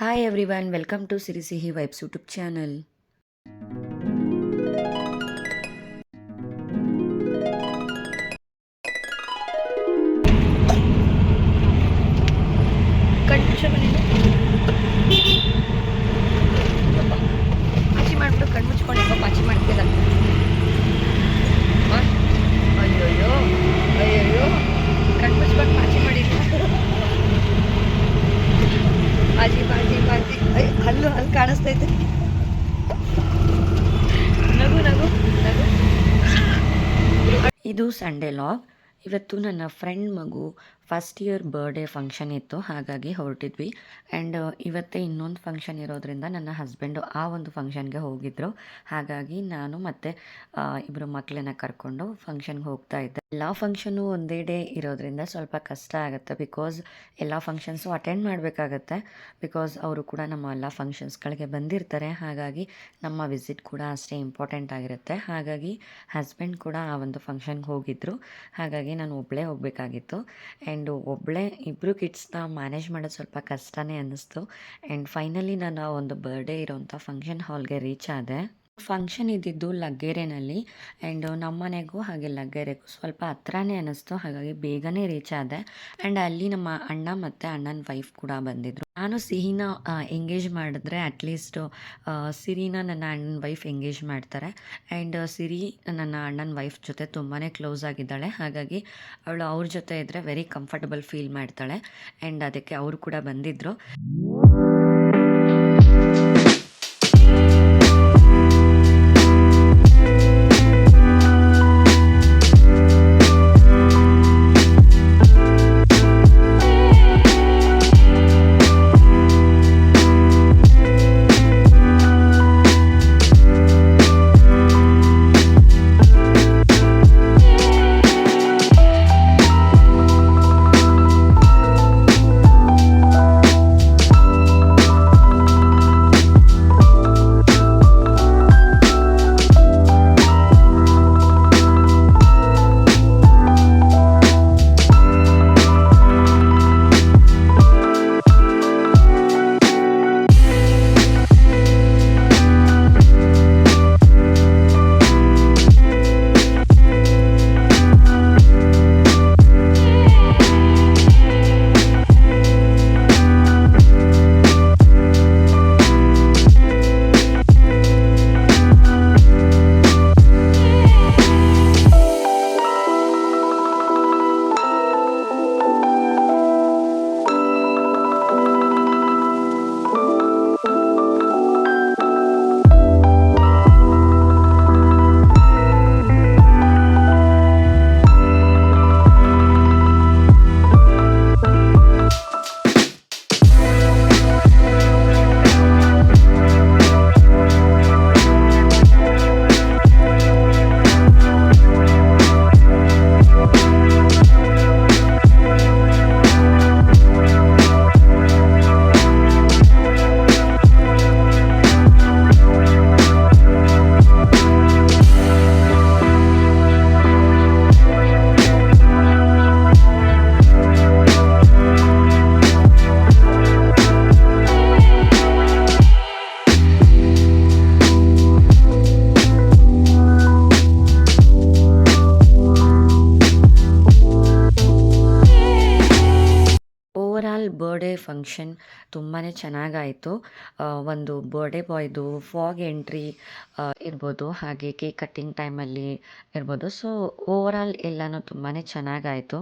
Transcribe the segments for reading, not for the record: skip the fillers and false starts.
Hi everyone, welcome to Siri Sihi Vibes YouTube channel. ಕಣ್ಮುಚ್ಚ ಮನೇಲಿ ಪಾಚಿ ಮಾಡಿಬಿಟ್ಟು ಕಣ್ಮುಚ್ಕೊಂಡು ಹೆಂಗೋ ಪಾಚಿ ಮಾಡ್ತಿದ್ದ. ಅಯ್ಯೋಯ್ಯೋ ಅಯ್ಯೋಯ್ಯೋ ಕಣ್ಮುಚ್ಕೊಂಡು ಪಾಚಿ ಮಾಡಿದ್ದ. ಪಾಚಿ ಪಾಚಿ ಪಾಚಿ ಹಲ್ಲು ಕಾಣಿಸ್ತೈತೆ. ನಗು ನಗು ನಗು. ಇದು ಸಂಡೇ ಲಾಗ್. ಇವತ್ತು ನನ್ನ ಫ್ರೆಂಡ್ ಮಗು ಫಸ್ಟ್ ಇಯರ್ ಬರ್ಡೇ ಫಂಕ್ಷನ್ ಇತ್ತು, ಹಾಗಾಗಿ ಹೊರಟಿದ್ವಿ. ಆ್ಯಂಡ್ ಇವತ್ತೇ ಇನ್ನೊಂದು ಫಂಕ್ಷನ್ ಇರೋದ್ರಿಂದ ನನ್ನ ಹಸ್ಬೆಂಡು ಆ ಒಂದು ಫಂಕ್ಷನ್ಗೆ ಹೋಗಿದ್ದರು. ಹಾಗಾಗಿ ನಾನು ಮತ್ತು ಇಬ್ಬರು ಮಕ್ಕಳನ್ನ ಕರ್ಕೊಂಡು ಫಂಕ್ಷನ್ಗೆ ಹೋಗ್ತಾ ಇದ್ದೆ. ಎಲ್ಲ ಫಂಕ್ಷನು ಒಂದೇ ಡೇ ಇರೋದ್ರಿಂದ ಸ್ವಲ್ಪ ಕಷ್ಟ ಆಗುತ್ತೆ, ಬಿಕಾಸ್ ಎಲ್ಲ ಫಂಕ್ಷನ್ಸು ಅಟೆಂಡ್ ಮಾಡಬೇಕಾಗತ್ತೆ. ಬಿಕಾಸ್ ಅವರು ಕೂಡ ನಮ್ಮ ಎಲ್ಲ ಫಂಕ್ಷನ್ಸ್ಗಳಿಗೆ ಬಂದಿರ್ತಾರೆ. ಹಾಗಾಗಿ ನಮ್ಮ ವಿಸಿಟ್ ಕೂಡ ಅಷ್ಟೇ ಇಂಪಾರ್ಟೆಂಟ್ ಆಗಿರುತ್ತೆ. ಹಾಗಾಗಿ ಹಸ್ಬೆಂಡ್ ಕೂಡ ಆ ಒಂದು ಫಂಕ್ಷನ್ಗೆ ಹೋಗಿದ್ದರು. ಹಾಗಾಗಿ ನಾನು ಒಬ್ಬಳೇ ಹೋಗಬೇಕಾಗಿತ್ತು. ಆ್ಯಂಡ್ ಒಬ್ಬಳೇ ಇಬ್ಬರು ಕಿಡ್ಸ್ನ ಮ್ಯಾನೇಜ್ ಮಾಡೋದು ಸ್ವಲ್ಪ ಕಷ್ಟನೇ ಅನ್ನಿಸ್ತು. ಆ್ಯಂಡ್ ಫೈನಲಿ ನಾನು ಒಂದು ಬರ್ಡೇ ಇರೋಂಥ ಫಂಕ್ಷನ್ ಹಾಲ್ಗೆ ರೀಚ್ ಆದೆ. ಫಂಕ್ಷನ್ ಇದ್ದಿದ್ದು ಲಗ್ಗೆರೆನಲ್ಲಿ. ಆ್ಯಂಡ್ ನಮ್ಮ ಮನೆಗೂ ಹಾಗೆ ಲಗ್ಗೆರೆಗೂ ಸ್ವಲ್ಪ ಹತ್ರನೇ ಅನ್ನಿಸ್ತು. ಹಾಗಾಗಿ ಬೇಗನೆ ರೀಚ್ ಆದೆ. ಆ್ಯಂಡ್ ಅಲ್ಲಿ ನಮ್ಮ ಅಣ್ಣ ಮತ್ತು ಅಣ್ಣನ ವೈಫ್ ಕೂಡ ಬಂದಿದ್ದರು. ನಾನು ಸಿಹಿನ ಎಂಗೇಜ್ ಮಾಡಿದ್ರೆ ಅಟ್ಲೀಸ್ಟ್ ಸಿರಿನ ನನ್ನ ಅಣ್ಣನ ವೈಫ್ ಎಂಗೇಜ್ ಮಾಡ್ತಾರೆ. ಆ್ಯಂಡ್ ಸಿರಿ ನನ್ನ ಅಣ್ಣನ ವೈಫ್ ಜೊತೆ ತುಂಬಾ ಕ್ಲೋಸ್ ಆಗಿದ್ದಾಳೆ. ಹಾಗಾಗಿ ಅವಳು ಅವ್ರ ಜೊತೆ ಇದ್ದರೆ ವೆರಿ ಕಂಫರ್ಟಬಲ್ ಫೀಲ್ ಮಾಡ್ತಾಳೆ. ಆ್ಯಂಡ್ ಅದಕ್ಕೆ ಅವರು ಕೂಡ ಬಂದಿದ್ದರು. ಓವರಾಲ್ ಬರ್ಡೇ ಫಂಕ್ಷನ್ ತುಂಬಾ ಚೆನ್ನಾಗಾಯಿತು. ಒಂದು ಬರ್ಡೇ ಬಾಯ್ದು ಫಾಗ್ ಎಂಟ್ರಿ ಇರ್ಬೋದು, ಹಾಗೆ ಕೇಕ್ ಕಟ್ಟಿಂಗ್ ಟೈಮಲ್ಲಿ ಇರ್ಬೋದು. ಸೊ ಓವರಾಲ್ ಎಲ್ಲನೂ ತುಂಬಾ ಚೆನ್ನಾಗಾಯಿತು.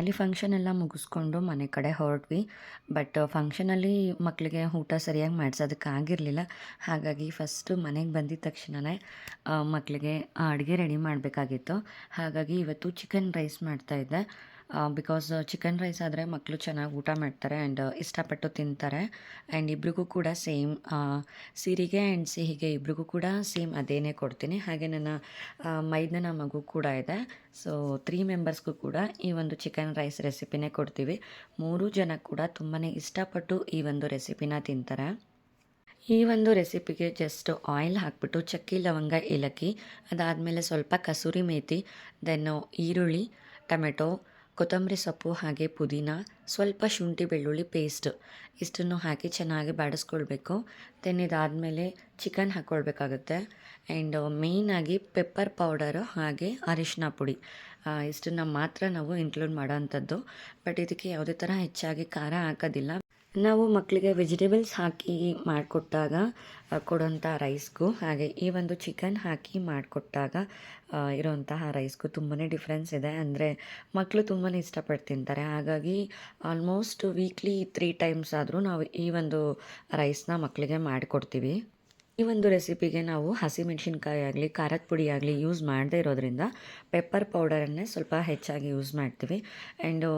ಫೈನಲಿ ಫಂಕ್ಷನ್ ಎಲ್ಲ ಮುಗಿಸ್ಕೊಂಡು ಮನೆ ಕಡೆ ಹೊರಟ್ವಿ. ಬಟ್ ಫಂಕ್ಷನಲ್ಲಿ ಮಕ್ಕಳಿಗೆ ಊಟ ಸರಿಯಾಗಿ ಮಾಡಿಸೋದಕ್ಕಾಗಿರಲಿಲ್ಲ. ಹಾಗಾಗಿ ಫಸ್ಟು ಮನೆಗೆ ಬಂದಿದ್ದ ತಕ್ಷಣವೇ ಮಕ್ಕಳಿಗೆ ಅಡುಗೆ ರೆಡಿ ಮಾಡಬೇಕಾಗಿತ್ತು. ಹಾಗಾಗಿ ಇವತ್ತು ಚಿಕನ್ ರೈಸ್ ಮಾಡ್ತಾಯಿದ್ದೆ. ಬಿಕಾಸ್ ಚಿಕನ್ ರೈಸ್ ಆದರೆ ಮಕ್ಕಳು ಚೆನ್ನಾಗಿ ಊಟ ಮಾಡ್ತಾರೆ ಆ್ಯಂಡ್ ಇಷ್ಟಪಟ್ಟು ತಿಂತಾರೆ. ಆ್ಯಂಡ್ ಇಬ್ರಿಗೂ ಕೂಡ ಸೇಮ್ ಸಿರಿಗೆ ಆ್ಯಂಡ್ ಸಿಹಿಗೆ ಇಬ್ರಿಗೂ ಕೂಡ ಸೇಮ್ ಅದೇನೇ ಕೊಡ್ತೀನಿ. ಹಾಗೆ ನನ್ನ ಮೈದನ ಮಗು ಕೂಡ ಇದೆ. ಸೊ 3 ಮೆಂಬರ್ಸ್ಗೂ ಕೂಡ ಈ ಒಂದು ಚಿಕನ್ ರೈಸ್ ರೆಸಿಪಿನೇ ಕೊಡ್ತೀವಿ. 3 ಜನ ಕೂಡ ತುಂಬಾ ಇಷ್ಟಪಟ್ಟು ಈ ಒಂದು ರೆಸಿಪಿನ ತಿಂತಾರೆ. ಈ ಒಂದು ರೆಸಿಪಿಗೆ ಜಸ್ಟ್ ಆಯಿಲ್ ಹಾಕ್ಬಿಟ್ಟು ಚಕ್ಕೆ, ಲವಂಗ, ಏಲಕ್ಕಿ, ಅದಾದಮೇಲೆ ಸ್ವಲ್ಪ ಕಸೂರಿ ಮೇಥಿ, ದೆನ್ನು ಈರುಳ್ಳಿ, ಟೊಮೆಟೊ, ಕೊತ್ತಂಬರಿ ಸೊಪ್ಪು ಹಾಗೆ ಪುದೀನ, ಸ್ವಲ್ಪ ಶುಂಠಿ ಬೆಳ್ಳುಳ್ಳಿ ಪೇಸ್ಟ್ ಇಷ್ಟನ್ನು ಹಾಕಿ ಚೆನ್ನಾಗಿ ಬಾಡಿಸ್ಕೊಳ್ಬೇಕು. ದೆನ್ ಇದಾದಮೇಲೆ ಚಿಕನ್ ಹಾಕ್ಕೊಳ್ಬೇಕಾಗುತ್ತೆ. ಆ್ಯಂಡ್ ಮೇಯ್ನಾಗಿ ಪೆಪ್ಪರ್ ಪೌಡರು ಹಾಗೆ ಅರಿಶಿನ ಪುಡಿ ಇಷ್ಟನ್ನು ಮಾತ್ರ ನಾವು ಇನ್ಕ್ಲೂಡ್ ಮಾಡೋ ಅಂಥದ್ದು. ಬಟ್ ಇದಕ್ಕೆ ಯಾವುದೇ ಥರ ಹೆಚ್ಚಾಗಿ ಖಾರ ಹಾಕೋದಿಲ್ಲ. ನಾವು ಮಕ್ಕಳಿಗೆ ವೆಜಿಟೇಬಲ್ಸ್ ಹಾಕಿ ಮಾಡಿಕೊಟ್ಟಾಗ ಕೊಡೋಂಥ ರೈಸ್ಗೂ ಹಾಗೆ ಈ ಒಂದು ಚಿಕನ್ ಹಾಕಿ ಮಾಡಿಕೊಟ್ಟಾಗ ಇರೋಂತಹ ರೈಸ್ಗೂ ತುಂಬಾ ಡಿಫ್ರೆನ್ಸ್ ಇದೆ. ಅಂದರೆ ಮಕ್ಕಳು ತುಂಬಾ ಇಷ್ಟಪಟ್ಟು ತಿಂತಾರೆ. ಹಾಗಾಗಿ ಆಲ್ಮೋಸ್ಟ್ ವೀಕ್ಲಿ 3 ಟೈಮ್ಸ್ ಆದರೂ ನಾವು ಈ ಒಂದು ರೈಸ್ನ ಮಕ್ಕಳಿಗೆ ಮಾಡಿಕೊಡ್ತೀವಿ. ಈ ಒಂದು ರೆಸಿಪಿಗೆ ನಾವು ಹಸಿಮೆಣಸಿನ್ಕಾಯಿ ಆಗಲಿ ಖಾರದ ಪುಡಿ ಆಗಲಿ ಯೂಸ್ ಮಾಡದೇ ಇರೋದ್ರಿಂದ ಪೆಪ್ಪರ್ ಪೌಡರನ್ನೇ ಸ್ವಲ್ಪ ಹೆಚ್ಚಾಗಿ ಯೂಸ್ ಮಾಡ್ತೀವಿ. ಆ್ಯಂಡು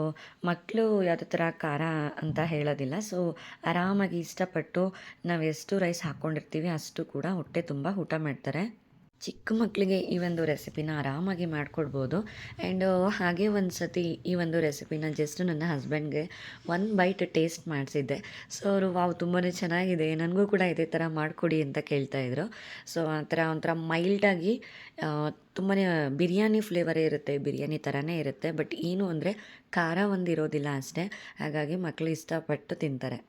ಮಕ್ಕಳು ಯಾವುದೇ ಥರ ಖಾರ ಅಂತ ಹೇಳೋದಿಲ್ಲ. ಸೊ ಆರಾಮಾಗಿ ಇಷ್ಟಪಟ್ಟು ನಾವು ಎಷ್ಟು ರೈಸ್ ಹಾಕ್ಕೊಂಡಿರ್ತೀವಿ ಅಷ್ಟು ಕೂಡ ಹೊಟ್ಟೆ ತುಂಬ ಊಟ ಮಾಡ್ತಾರೆ. ಚಿಕ್ಕ ಮಕ್ಕಳಿಗೆ ಈ ಒಂದು ರೆಸಿಪಿನ ಆರಾಮಾಗಿ ಮಾಡಿಕೊಡ್ಬೋದು. ಆ್ಯಂಡು ಹಾಗೆ ಒಂದು ಸತಿ ಈ ಒಂದು ರೆಸಿಪಿನ ಜಸ್ಟ್ ನನ್ನ ಹಸ್ಬೆಂಡ್ಗೆ 1 ಬೈಟ್ ಟೇಸ್ಟ್ ಮಾಡಿಸಿದ್ದೆ. ಸೊ ಅವರು ವಾವ್ ತುಂಬಾ ಚೆನ್ನಾಗಿದೆ, ನನಗೂ ಕೂಡ ಇದೇ ಥರ ಮಾಡಿಕೊಡಿ ಅಂತ ಕೇಳ್ತಾಯಿದ್ರು. ಸೊ ಆ ಥರ ಒಂಥರ ಮೈಲ್ಡಾಗಿ ತುಂಬಾ ಬಿರಿಯಾನಿ ಫ್ಲೇವರೇ ಇರುತ್ತೆ, ಬಿರಿಯಾನಿ ಥರನೇ ಇರುತ್ತೆ. ಬಟ್ ಏನು ಅಂದರೆ ಖಾರ ಒಂದು ಇರೋದಿಲ್ಲ ಅಷ್ಟೇ. ಹಾಗಾಗಿ ಮಕ್ಕಳು ಇಷ್ಟಪಟ್ಟು ತಿಂತಾರೆ.